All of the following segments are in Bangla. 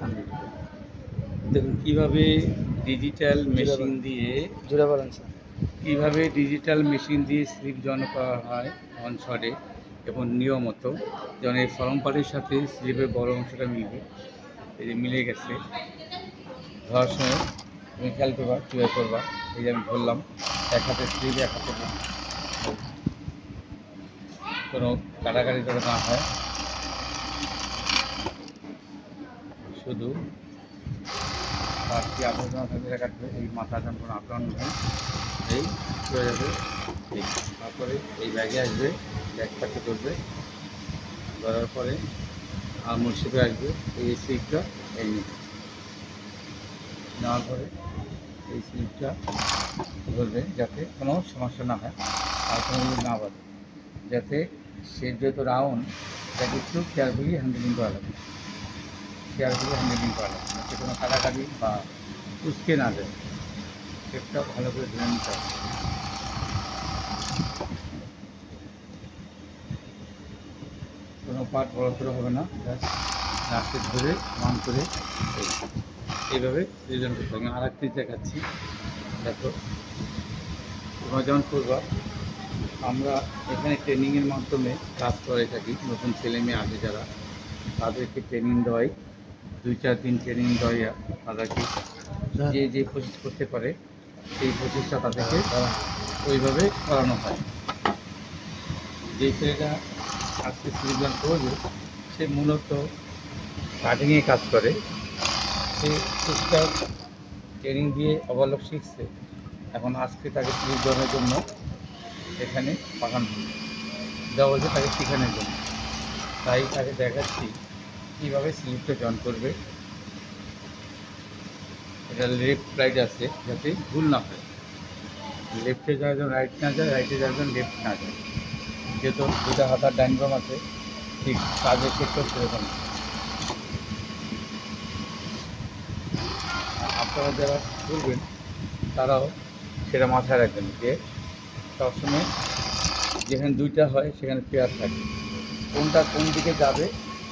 সামনে দেখুন কীভাবে ডিজিটাল মেশিন দিয়ে জুড়ে বলেন স্যার। কীভাবে ডিজিটাল মেশিন দিয়ে স্লিপ জন করা হয় অন শটে এবং নিয়মিত যেমন এই ফরম পার্টির সাথে স্লিপের বড় অংশটা মিলবে, এই যে মিলে গেছে। ধরার সময় তুমি খেয়াল করবা কীভাবে করবা। এই যে আমি ধরলাম, এক হাতে স্লিপ এক হাতে কোনো কাটাকাটি যাতে না হয়, শুধু পাঁচটি আবর্জনা থাকলে কাটবে। এই মাথা যখন কোনো আক্রান্ত হয় এই চলে যাবে, এই তারপরে এই ব্যাগে আসবে, ব্যাগ পাশে ধরবে, ধরার পরে আঙুল শেপে আসবে, এই স্লিপটা এই নেবে, নেওয়ার পরে এই স্লিপটা ধরবে যাতে কোনো সমস্যা না হয় আর কোনো না বাড়ে, যাতে সে যেহেতু রাউন্ড তাকে একটু কেয়ারফুলি হ্যান্ডেলিং করা লাগবে, কেয়ারফুলি হ্যান্ডেলিং করা লাগবে যাতে কোনো কাটাকাটি বা উস্কে না যায়। সেটা ভালো করে ধরে নিতে হবে। কোনো পার্ট বড়সড়ো হবে না, রাস্তে ধরে মান করে এইভাবে সৃজন করতে হবে। আর একটি দেখাচ্ছি, দেখো তোমরা যেমন করবা, আমরা এখানে ট্রেনিংয়ের মাধ্যমে কাজ করে থাকি। নতুন ছেলে মেয়ে আছে যারা, তাদেরকে ট্রেনিং দেওয়াই, 2-4 দিন ট্রেনিং দেওয়াইয়া তাদেরকে যে যে প্রসেস করতে পারে সেই প্রসেসটা তাদেরকে ওইভাবে করানো হয়। যে ছেলেটা আজকে সৃজন করবে সে মূলত কাটিংয়ে কাজ করে, সে টুকটাক ট্রেনিং দিয়ে অবলোক শিখছে। এখন আজকে তাকে সৃজনের জন্য এখানে পাঠানো দেওয়া হয়েছে তাকে শেখানোর জন্য। তাই তাকে দেখাচ্ছি কীভাবে স্লিপটা জয়েন করবে। এটা লেফট রাইট আছে যাতে ভুল না হয়, লেফটে যাওয়ার জন্য রাইট না যায়, রাইটে যাওয়ার জন্য লেফট না যায়। যেহেতু দুটা হাতার ডাইন বাম আছে, ঠিক কাজের ক্ষেত্রেও সেরকম। আপনারা যারা করবেন তারাও সেটা মাথায় রাখবেন যে সবসময় যেখানে দুইটা হয় সেখানে পেয়ার থাকে, কোনটা কোন দিকে যাবে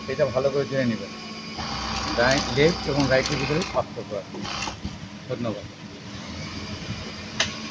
সেটা ভালো করে জেনে নেবেন। লেফট এবং রাইটের ভিতরে পার্থক্য আছে। ধন্যবাদ।